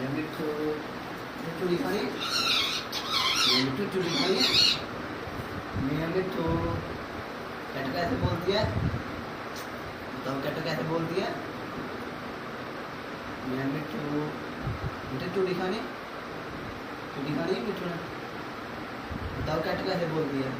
ये मिट्टू मिट्टू दिखाई, ये मिट्टू दिखाई, मैं मिट्टू कैट कैसे बोलती है? बताओ कैट कैसे बोलती है? मैं मिट्टू मिट्टू दिखानी, मिट्टू ने बताओ कैट कैसे बोलती है?